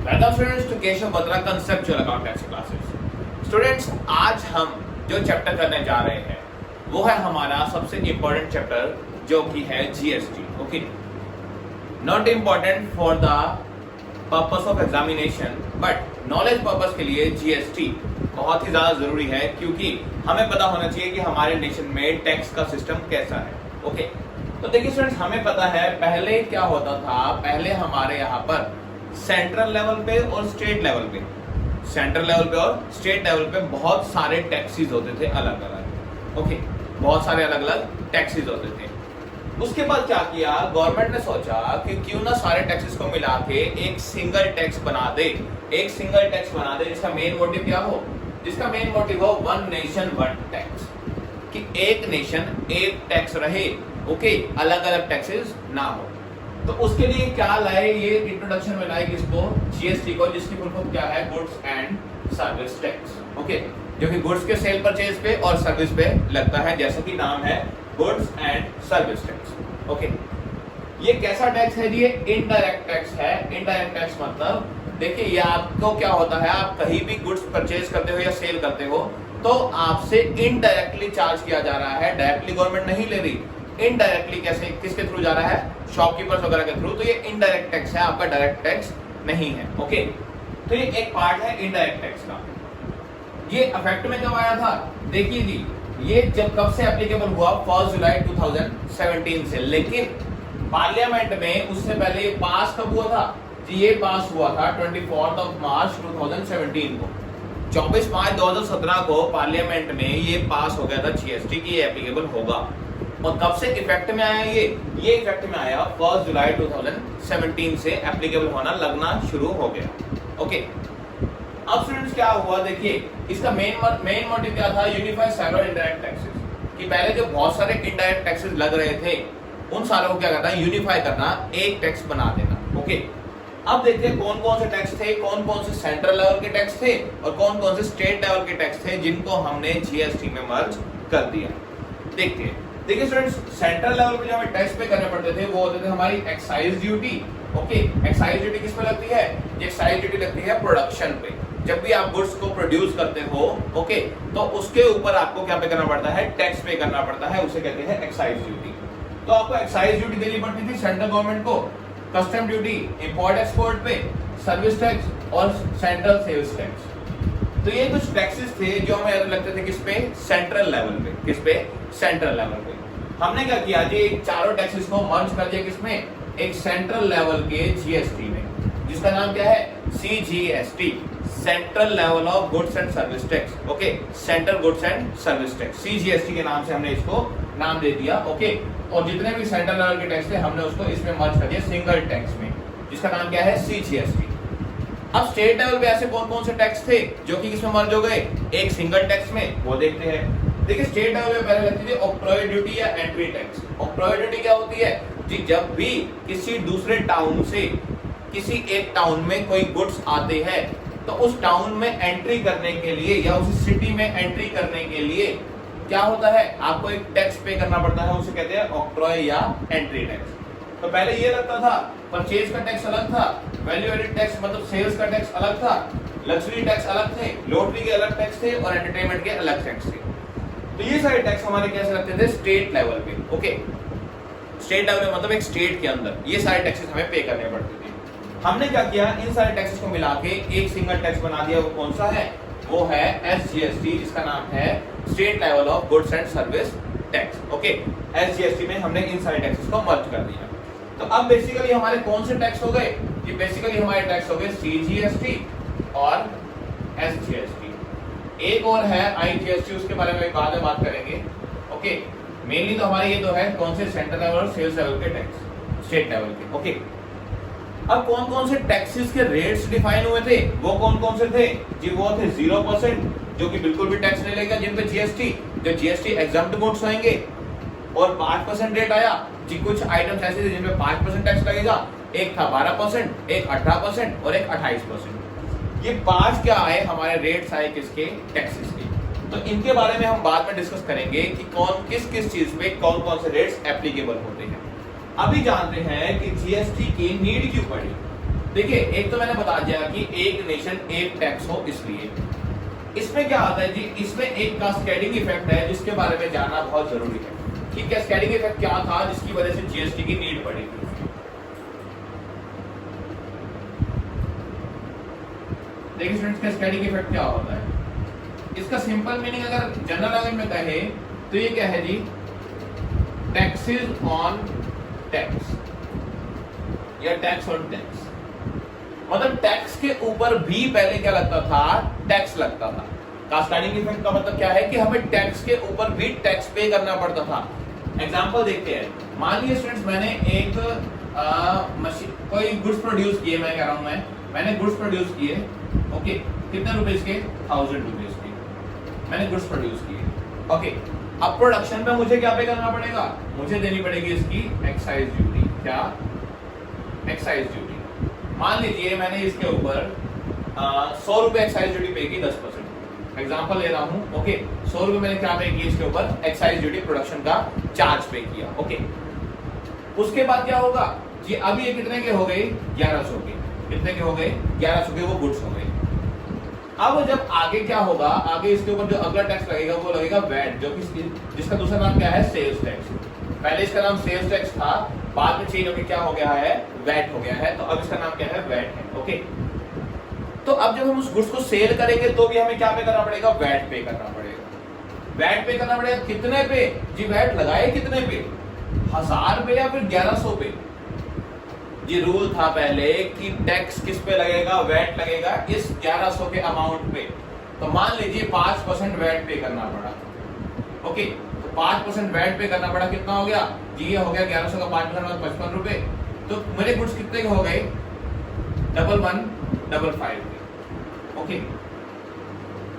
Welcome students to Keshav Batra conceptual account tax classes. Students, आज हम जो चैप्टर करने जा रहे हैं वो है हमारा सबसे इंपॉर्टेंट चैप्टर जो कि है GST. Okay, not important for the purpose of examination but knowledge purpose के लिए जीएसटी बहुत ही ज्यादा जरूरी है, क्योंकि हमें पता होना चाहिए कि हमारे नेशन में टैक्स का सिस्टम कैसा है। ओके, तो देखिए स्टूडेंट्स, हमें पता है पहले क्या होता था। पहले हमारे यहाँ पर सेंट्रल लेवल पे और स्टेट लेवल पे, सेंट्रल लेवल पे और स्टेट लेवल पे बहुत सारे टैक्सेस होते थे अलग अलग। ओके, बहुत सारे अलग अलग टैक्सेस होते थे। उसके बाद क्या किया, गवर्नमेंट ने सोचा कि क्यों ना सारे टैक्सेस को मिला के एक सिंगल टैक्स बना दे, एक सिंगल टैक्स बना दे जिसका मेन मोटिव क्या हो, जिसका मेन मोटिव हो वन नेशन वन टैक्स, कि एक नेशन एक टैक्स रहे। ओके, अलग अलग टैक्सेस ना हो। तो उसके लिए क्या लाए, ये इंट्रोडक्शन में लाए किसको, जीएसटी को, जिसकी फुल फॉर्म क्या है, goods and service tax. Okay, जो कि गुड्स के सेल परचेज पे और सर्विस पे लगता है, जैसा कि नाम है goods and service tax. Okay, ये कैसा टैक्स है जी, ये इनडायरेक्ट टैक्स है। इनडायरेक्ट टैक्स मतलब देखिए, ये आपको क्या होता है, आप कहीं भी गुड्स परचेज करते हो या सेल करते हो तो आपसे इनडायरेक्टली चार्ज किया जा रहा है, डायरेक्टली गवर्नमेंट नहीं ले रही। इनडायरेक्टली कैसे, किसके थ्रू जा रहा है, शॉपकीपर्स वगैरह के थ्रू। तो ये इनडायरेक्ट टैक्स है, आपका डायरेक्ट टैक्स नहीं है। ओके, तो ये एक पार्ट है इनडायरेक्ट टैक्स का। ये इफेक्ट में कब आया था, देखिए जी, ये जब कब से एप्लीकेबल हुआ, 1 जुलाई 2017 से। लेकिन पार्लियामेंट में उससे पहले ये पास कब हुआ था जी, ये पास हुआ था 24 मार्च 2017 को। 24 मार्च 2017 को पार्लियामेंट में ये पास हो गया था जीएसटी की, ये एप्लीकेबल होगा। और कब से इफेक्ट में आया, ये इफेक्ट में आया 1 जुलाई 2017 से एप्लीकेबल होना लगना शुरू हो गया। ओके, अब स्टूडेंट्स क्या हुआ, देखिए इसका मेन मोटिव क्या था, यूनिफाई सेवरल इनडायरेक्ट टैक्सेस, कि पहले जो बहुत सारे इनडायरेक्ट टैक्सेस लग रहे थे उन सारों को क्या करना, यूनिफाई करना, एक टैक्स बना देना। ओके, अब देखते हैं कौन कौन से टैक्स थे, कौन कौन से सेंट्रल लेवल के टैक्स थे और कौन कौन से स्टेट लेवल के टैक्स थे जिनको हमने जीएसटी में मर्ज कर दिया। देखते हैं। देखिए स्टूडेंट्स, सेंट्रल लेवल पे जो हमें टैक्स पे करने पड़ते थे वो होते थे हमारी excise duty. Okay, excise duty किस पे लगती है, ये एक्साइज ड्यूटी लगती है प्रोडक्शन पे। जब भी आप गुड्स को प्रोड्यूस करते हो, ओके, तो उसके ऊपर आपको क्या पे करना पड़ता है, टैक्स पे करना पड़ता है, उसे कहते हैं एक्साइज ड्यूटी। तो आपको एक्साइज ड्यूटी देनी पड़ती थी सेंट्रल गवर्नमेंट को, कस्टम ड्यूटी इंपोर्ट एक्सपोर्ट पे, सर्विस टैक्स और सेंट्रल सेल्स टैक्स। तो ये कुछ टैक्सेस थे जो हमें लगते थे किस पे, सेंट्रल लेवल पे। किस पे, सेंट्रल लेवल पे। हमने क्या किया जी, चारों टैक्सेस को मर्ज कर दिया किसमें, एक सेंट्रल लेवल के जीएसटी में, जिसका नाम क्या है, CGST, central level of goods and service tax. Okay, central goods and service tax, CGST के नाम से हमने इसको नाम दे दिया। ओके, और जितने भी सेंट्रल लेवल के टैक्स थे हमने उसको इसमें मर्ज कर दिया सिंगल टैक्स में, जिसका नाम क्या है, सीजीएसटी। अब स्टेट लेवल पे ऐसे कौन कौन से टैक्स थे जो कि इसमें मर्ज हो गए एक सिंगल टैक्स में, वो देखते हैं। देखिए स्टेट लेवल पे पहले लगती थी ऑक्ट्रॉय ड्यूटी या एंट्री टैक्स। ऑक्ट्रॉय ड्यूटी क्या होती है जी, जब भी किसी दूसरे टाउन से किसी एक टाउन में कोई गुड्स आते हैं तो उस टाउन में एंट्री करने के लिए या उस सिटी में एंट्री करने के लिए क्या होता है, आपको एक टैक्स पे करना पड़ता है, उसे कहते हैं ऑक्ट्रॉय या एंट्री टैक्स। तो पहले ये लगता था, परचेज का टैक्स अलग था, वैल्यू एडेड टैक्स मतलब सेल्स का टैक्स अलग था, लग्जरी टैक्स अलग थे, लॉटरी के अलग टैक्स थे और एंटरटेनमेंट के अलग टैक्स थे। तो ये सारे टैक्स हमारे कैसे लगते थे, स्टेट लेवल पे। ओके, स्टेट लेवल मतलब एक स्टेट के अंदर ये सारे टैक्सेस हमें पे करने पड़ते थे। हमने क्या किया, इन सारे टैक्सेस को मिला के एक सिंगल टैक्स बना दिया। वो कौन सा है, वो है एसजीएसटी, जिसका नाम है state level of goods and service tax. Okay, SGST में हमने इन सारे टैक्सेस को मर्ज कर दिया। तो अब बेसिकली हमारे कौन से टैक्स हो गए, ये बेसिकली हमारे टैक्स हो गए सीजीएसटी और एसजीएसटी। एक और है आईजीएसटी, उसके बारे में बाद में बात करेंगे। ओके, मेनली तो हमारे ये तो है कौन से सेंट्रल लेवल और सेल्स लेवल के टैक्स, स्टेट लेवल के। ओके, अब कौन कौन से टैक्सेस के रेट्स डिफाइन हुए थे, वो कौन कौन से थे जी, वो थे 0% जो कि बिल्कुल भी टैक्स नहीं लेगा, जिन पे जीएसटी, जो जीएसटी एग्जम्प्ट गुड्स होंगे, और 5% रेट आया जी, कुछ आइटम्स ऐसे थे जिन पे 5% टैक्स लगेगा, एक था 12%, एक 18% और एक 28%। ये 5 क्या आए हमारे रेट्स आए किसके, टैक्सेस के। तो इनके बारे में हम बाद में डिस्कस करेंगे कि कौन किस किस चीज पे कौन कौन से रेट्स एप्लीकेबल होते हैं। अभी जानते हैं कि जीएसटी की नीड क्यों पड़ी। देखिए एक तो मैंने बता दिया कि एक नेशन एक टैक्स हो, इसलिए इसमें क्या आता है जी, इसमें एक कास्केडिंग इफेक्ट है जिसके बारे में जानना बहुत जरूरी है कि कास्केडिंग इफेक्ट क्या था जिसकी वजह से जीएसटी की नीड पड़ी थी। देखिए स्टूडेंट्स, कास्केडिंग इफेक्ट क्या होता है, इसका सिंपल मीनिंग अगर जनरल लैंग्वेज में कहे तो ये क्या है जी, टैक्सेस ऑन टैक्स या टैक्स ऑन टैक्स। मतलब टैक्स के ऊपर भी पहले क्या लगता था, टैक्स लगता था। कास्केडिंग इफेक्ट का मतलब क्या है कि हमें टैक्स के ऊपर भी टैक्स पे करना पड़ता था। एग्जांपल देखते हैं, मान लीजिए स्टूडेंट्स मैंने एक मशीन कोई गुड्स प्रोड्यूस किए, मैं कह रहा हूं मैंने गुड्स प्रोड्यूस किए, ओके, कितने रुपीस के, 1000 रुपीस के मैंने गुड्स प्रोड्यूस किए, ओके। अब प्रोडक्शन में मुझे क्या पे करना पड़ेगा, मुझे देनी पड़ेगी इसकी एक्साइज ड्यूटी। क्या, एक्साइज ड्यूटी। मान लीजिए मैंने इसके ऊपर 100 रुपए एक्साइज ड्यूटी पे की, 10%। एग्जांपल ले रहा हूं, ओके। 100 रुपए मैंने क्या पे किया, इसके ऊपर एक्साइज ड्यूटी प्रोडक्शन का चार्ज पे किया, ओके। उसके बाद क्या होगा जी, अब ये कितने के हो गए, 1100 के। कितने के हो गए, 1100 के वो गुड्स हो गए। अब जब आगे क्या होगा, आगे इसके ऊपर जो अगला टैक्स लगेगा वो लगेगा वैट, जो कि जिसका दूसरा नाम क्या है, सेल्स टैक्स। पहले इसका नाम सेल्स टैक्स था, बाद में चेंज होकर क्या हो गया है, वैट हो गया है, तो अब इसका नाम क्या है, वैट है, ओके। तो अब जब हम उस गुड्स को सेल करेंगे तो भी हमें क्या पे करना पड़ेगा, वैट पे करना पड़ेगा। वैट पे करना पड़ेगा कितने पे जी, वैट लगाए कितने पे, 1000 पे या फिर 1100 पे। ये रूल था पहले कि टैक्स किस पे लगेगा, वैट लगेगा इस 1100 के अमाउंट पे। तो मान लीजिए 5% वैट पे करना पड़ा, ओके। तो 5% वैट पे करना पड़ा, कितना हो गया जी, ये हो गया 1100 का 5% 55 रुपए। तो मेरे गुड्स कितने के हो गए, 1155 के, ओके।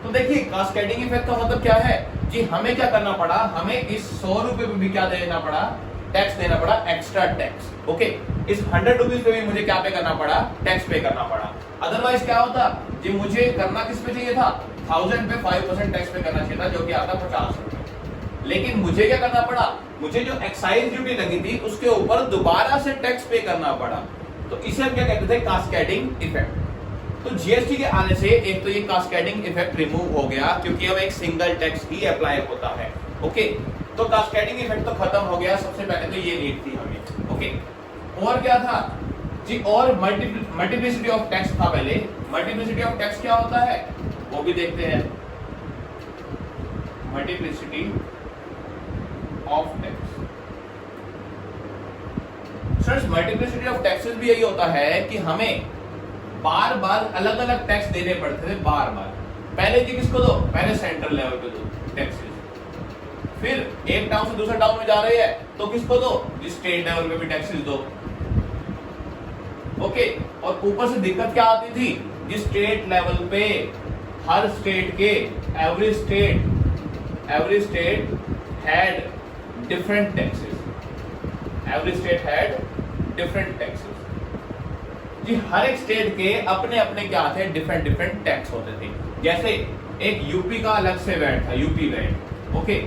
तो देखिए कास्केडिंग इफेक्ट का मतलब क्या है जी, हमें क्या करना पड़ा, हमें इस 100 रुपए पे भी क्या देना पड़ा, टैक्स देना पड़ा, एक्स्ट्रा टैक्स, ओके। इस 100 रुपीज पे भी मुझे क्या पे करना पड़ा, टैक्स पे करना पड़ा। अदरवाइज क्या होता जी, मुझे करना किस पे चाहिए था, 1000 पे 5% टैक्स पे करना चाहिए था, जो कि आता 50 रुपए। लेकिन मुझे क्या करना पड़ा, मुझे जो एक्साइज ड्यूटी लगी थी उसके ऊपर दोबारा से टैक्स पे करना पड़ा। तो इसे हम क्या कहते थे, कास्केडिंग इफेक्ट। तो जीएसटी के आने से एक तो ये कास्केडिंग इफेक्ट रिमूव हो गया, क्योंकि अब एक सिंगल टैक्स ही अप्लाई होता है, ओके। तो कास्केडिंग इफेक्ट तो खत्म हो गया, सबसे पहले तो ये नीड थी हमें, ओके। और क्या था जी, और मल्टीप्लिसिटी ऑफ टैक्स था पहले। मल्टीप्लिसिटी ऑफ टैक्स क्या होता है वो भी देखते हैं। Multiplicity of tax, multiplicity of taxes भी यही होता है कि हमें बार बार अलग अलग टैक्स देने पड़ते थे, बार बार। पहले जी किसको दो, पहले सेंट्रल लेवल पे दो टैक्सेस, फिर एक टाउन से दूसरे टाउन में जा रही है तो किसको दो, जिस स्टेट लेवल पे भी टैक्सेस दो, ओके। और ऊपर से दिक्कत क्या आती थी, जिस स्टेट लेवल पे हर स्टेट के every state had different taxes, every state had different taxes जी। हर एक स्टेट के अपने अपने क्या थे, डिफरेंट टैक्स होते थे। जैसे एक यूपी का अलग से वैट था, यूपी वैट, ओके।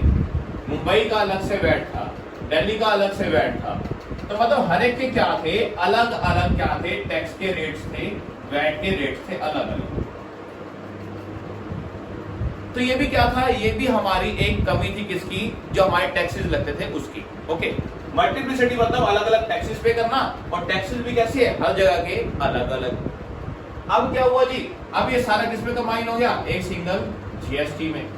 मुंबई का अलग से वैट था, दिल्ली का अलग से वैट था। तो मतलब हर एक के क्या थे, अलग अलग क्या थे, टैक्स के रेट्स थे, वैट के रेट्स थे अलग अलग। तो ये भी क्या था, ये भी हमारी एक कमी थी किसकी, जो हमारे टैक्सेस लगते थे उसकी, ओके। मल्टीप्लिसिटी मतलब अलग अलग टैक्सेस पे करना, और टैक्सेस भी कैसे है, हर जगह के अलग अलग। अब क्या हुआ जी, अब ये सारा किस पे कंबाइन हो गया, एक सिंगल जीएसटी में,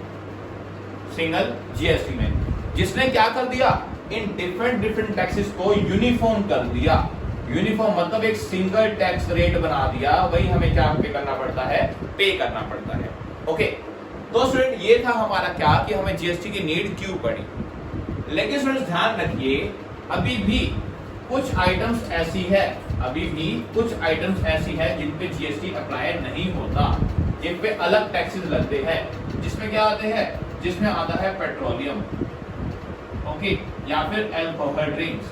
सिंगल जीएसटी में, जिसने क्या कर दिया, इन डिफरेंट टैक्सेस को यूनिफॉर्म कर दिया। यूनिफॉर्म मतलब एक सिंगल टैक्स रेट बना दिया, वही हमें क्या पे करना पड़ता है, पे करना पड़ता है, ओके। तो स्टूडेंट ये था हमारा क्या, कि हमें जीएसटी की नीड क्यों पड़ी। लेकिन स्टूडेंट्स ध्यान रखिए, अभी भी कुछ आइटम्स ऐसी है, अभी भी कुछ आइटम्स ऐसी है जिन पे जीएसटी अप्लाई नहीं होता, जिन पे अलग टैक्सेस लगते हैं। जिसमें क्या आते हैं, जिसमें आता है पेट्रोलियम, ओके, या फिर अल्कोहल ड्रिंक्स।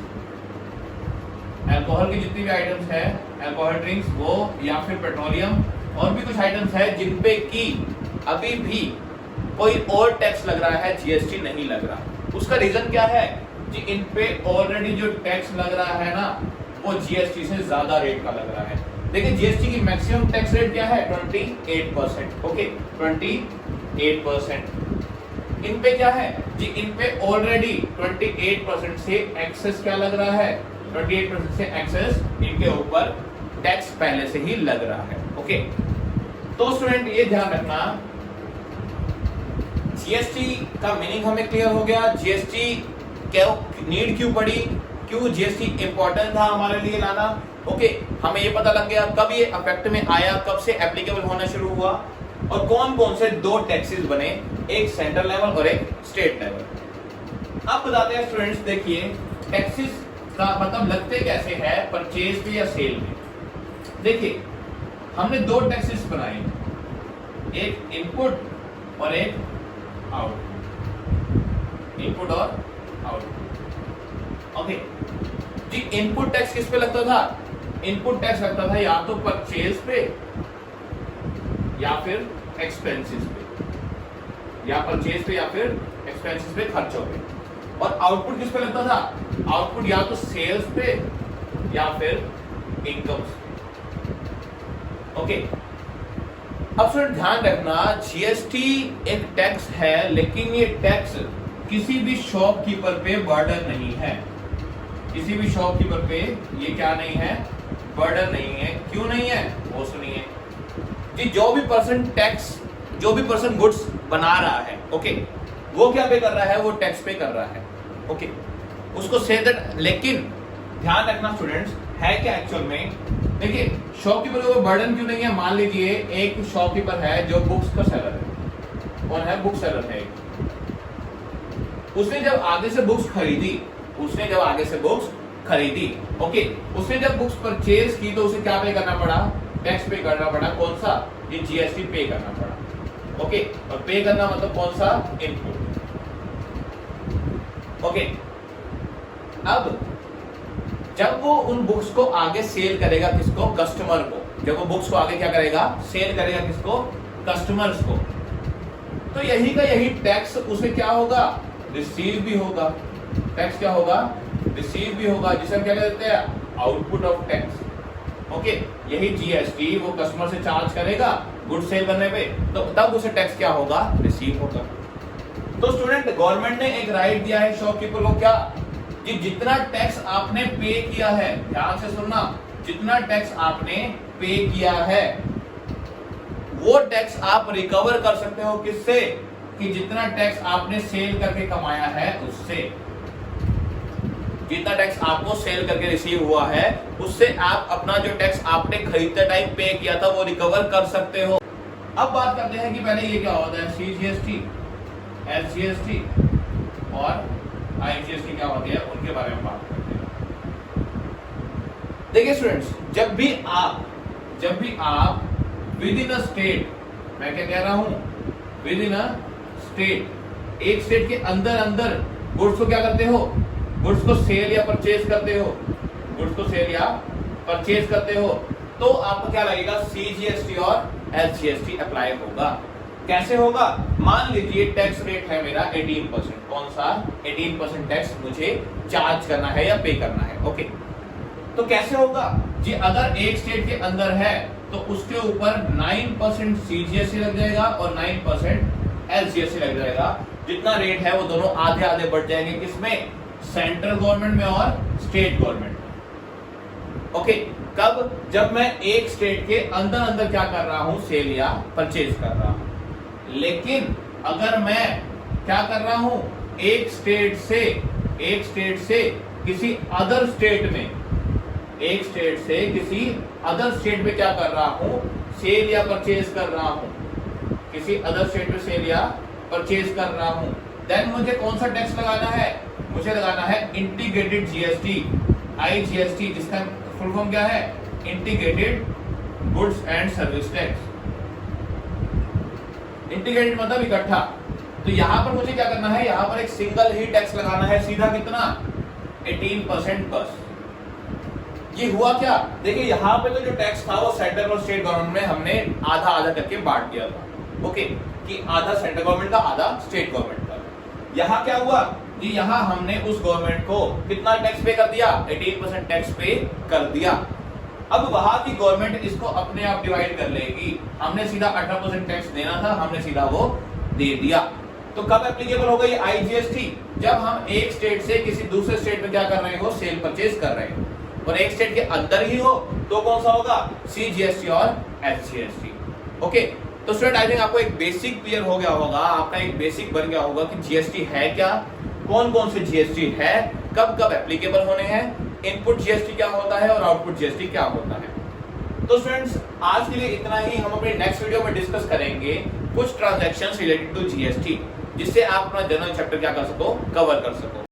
अल्कोहल की जितनी भी आइटम्स है, अल्कोहल ड्रिंक्स वो, या फिर पेट्रोलियम, और भी कुछ आइटम्स है जिन पे की अभी भी कोई और टैक्स लग रहा है, जीएसटी नहीं लग रहा। उसका रीजन क्या है जी, इन पे ऑलरेडी जो टैक्स लग रहा है ना, वो जीएसटी से ज्यादा रेट का लग रहा है। देखिए जीएसटी की मैक्सिमम टैक्स रेट क्या है 28%। ओके 28%। इन पे क्या है जी, इन पे ऑलरेडी 28% से एक्सेस क्या लग रहा है, 28% से एक्सेस इनके ऊपर टैक्स पहले से ही लग रहा है। ओके तो स्टूडेंट ये ध्यान रखना, जीएसटी का मीनिंग हमें क्लियर हो गया। जीएसटी क्यों नीड क्यों पड़ी, क्यों जीएसटी इंपॉर्टेंट था हमारे लिए लाना। ओके हमें ये पता लग गया कब ये इफेक्ट में आया, कब से एप्लीकेबल होना शुरू हुआ और कौन कौन से दो टैक्सेस बने, एक सेंट्रल लेवल और एक स्टेट लेवल। अब बताते हैं स्टूडेंट्स, देखिए टैक्सेस का मतलब लगते कैसे हैं, परचेज पे या सेल में। देखिए हमने दो टैक्सेस बनाए, एक इनपुट और एक आउटपुट, इनपुट और आउटपुट। ओके जी इनपुट टैक्स किस पे लगता था, इनपुट टैक्स लगता था या तो परचेज पे या फिर एक्सपेंसेस पे, या परचेज पे या फिर एक्सपेंसेस पे, खर्चों पे। और आउटपुट किस पे लगता था, आउटपुट या तो सेल्स पे या फिर इनकम पे। ओके अब स्टूडेंट ध्यान रखना, जीएसटी एक टैक्स है लेकिन ये टैक्स किसी भी शॉपकीपर पे बर्डन नहीं है, किसी भी शॉपकीपर पे ये क्या नहीं है, बर्डन नहीं है। क्यों नहीं है वो सुनिए जी, जो भी पर्सन टैक्स, जो भी पर्सन गुड्स बना रहा है, ओके वो क्या पे कर रहा है, वो टैक्स पे कर रहा है। ओके उसको से दैट, लेकिन ध्यान रखना स्टूडेंट्स है क्या एक्चुअल में, देखिए शॉपकीपर को बर्डन क्यों नहीं है। मान लीजिए एक शॉपकीपर है जो बुक्स का सेलर है, कौन है, बुक सेलर है। उसने जब आगे से बुक्स खरीदी, उसने जब आगे से बुक्स खरीदी, ओके उसने जब बुक्स परचेज की तो उसे क्या पे करना पड़ा, टैक्स पे करना पड़ा। कौन सा, ये जीएसटी पे करना पड़ा। ओके और पे करना मतलब कौन सा, इनपुट। ओके अब जब वो उन बुक्स को आगे सेल करेगा, किसको, कस्टमर को, जब वो बुक्स को आगे क्या करेगा, सेल करेगा, किसको, कस्टमर्स को, तो यही का यही टैक्स उसे क्या होगा, रिसीव भी होगा। टैक्स क्या होगा, रिसीव भी होगा, जिसे हम क्या कहते हैं, आउटपुट ऑफ टैक्स। ओके यही जीएसटी वो कस्टमर से चार्ज करेगा गुड सेल करने पे, तो तब उसे टैक्स क्या होगा, रिसीव होगा। तो स्टूडेंट गवर्नमेंट ने एक राइट दिया है शॉपकीपर को, क्या कि जितना टैक्स आपने पे किया है, ध्यान से सुनना, जितना टैक्स आपने पे किया है वो टैक्स आप रिकवर कर सकते हो, किससे, कि जितना टैक्स आपने सेल करके कमाया है उससे, जितना टैक्स आपको सेल करके रिसीव हुआ है उससे आप अपना जो टैक्स आपने खरीदते टाइम पे किया था वो रिकवर कर सकते हो। अब बात करते हैं कि पहले ये क्या होता है, सीजीएसटी, एसजीएसटी और आईजीएसटी क्या होती है, उनके बारे में बात करते हैं। देखिए स्टूडेंट्स, जब भी आप विद इन अ स्टेट, मैं क्या कह रहा हूं, विद इन अ स्टेट, एक स्टेट के अंदर गुड्स को क्या करते हो, गुड्स को सेल या परचेज करते हो, गुड्स को सेल या परचेज करते हो, तो आपको क्या लगेगा, सीजीएसटी और एसजीएसटी अप्लाई होगा। कैसे होगा, मान लीजिए टैक्स रेट है मेरा 18%, कौन सा, 18% टैक्स मुझे चार्ज करना है या पे करना है। ओके तो कैसे होगा जी, अगर एक स्टेट के अंदर है तो उसके ऊपर 9% सीजीएसटी लग जाएगा और 9% एसजीएसटी लग जाएगा। जितना रेट है वो दोनों आधे आधे बढ़ जाएंगे, किसमें, सेंट्रल गवर्नमेंट में और स्टेट गवर्नमेंट में। ओके कब, जब मैं एक स्टेट के अंदर क्या कर रहा हूं, सेल या परचेज कर रहा हूं। लेकिन अगर मैं क्या कर रहा हूं, एक स्टेट से किसी अदर स्टेट में, एक स्टेट से किसी अदर स्टेट में क्या कर रहा हूं, सेल या परचेज कर रहा हूं, किसी अदर स्टेट में सेल या परचेज कर रहा हूं, देन मुझे कौन सा टैक्स लगाना है, मुझे लगाना है इंटीग्रेटेड जीएसटी, आईजीएसटी, जिसका फुल फॉर्म क्या है, integrated goods and service tax. Integrated मतलब इकट्ठा। तो यहां पर मुझे क्या करना है, यहां पर एक सिंगल ही टैक्स लगाना है, सीधा कितना, 18% बस। ये हुआ क्या, देखिए यहाँ पे तो जो टैक्स था वो सेंट्रल और स्टेट गवर्नमेंट में हमने आधा आधा करके बांट दिया था। ओके कि आधा सेंट्रल गवर्नमेंट का, आधा स्टेट गवर्नमेंट का। यहाँ क्या हुआ कि यहाँ हमने उस गवर्नमेंट को कितना टैक्स पे कर दिया, 18% टैक्स पे कर दिया। अब वहां की गवर्नमेंट इसको अपने आप डिवाइड कर लेगी। हमने सीधा 18% टैक्स देना था, हमने सीधा वो दे दिया। तो कब एप्लीकेबल होगा ये IGST? जब हम एक स्टेट से किसी दूसरे स्टेट में क्या कर रहे हो, सेल परचेज कर रहे हैं, और एक स्टेट के अंदर ही हो तो कौन सा होगा, CGST और SGST। ओके, तो स्टूडेंट आई थिंक आपको एक बेसिक क्लियर हो गया होगा, आपका एक बेसिक बन गया होगा कि GST है क्या, कौन कौन से GST है, कब कब एप्लीकेबल होने हैं, इनपुट GST क्या होता है और आउटपुट GST क्या होता है। तो स्टूडेंट्स आज के लिए इतना ही। हम अपने नेक्स्ट वीडियो में डिस्कस करेंगे कुछ ट्रांजैक्शंस रिलेटेड टू GST, जिससे आप अपना जनरल चैप्टर क्या कर सको, कवर कर सको।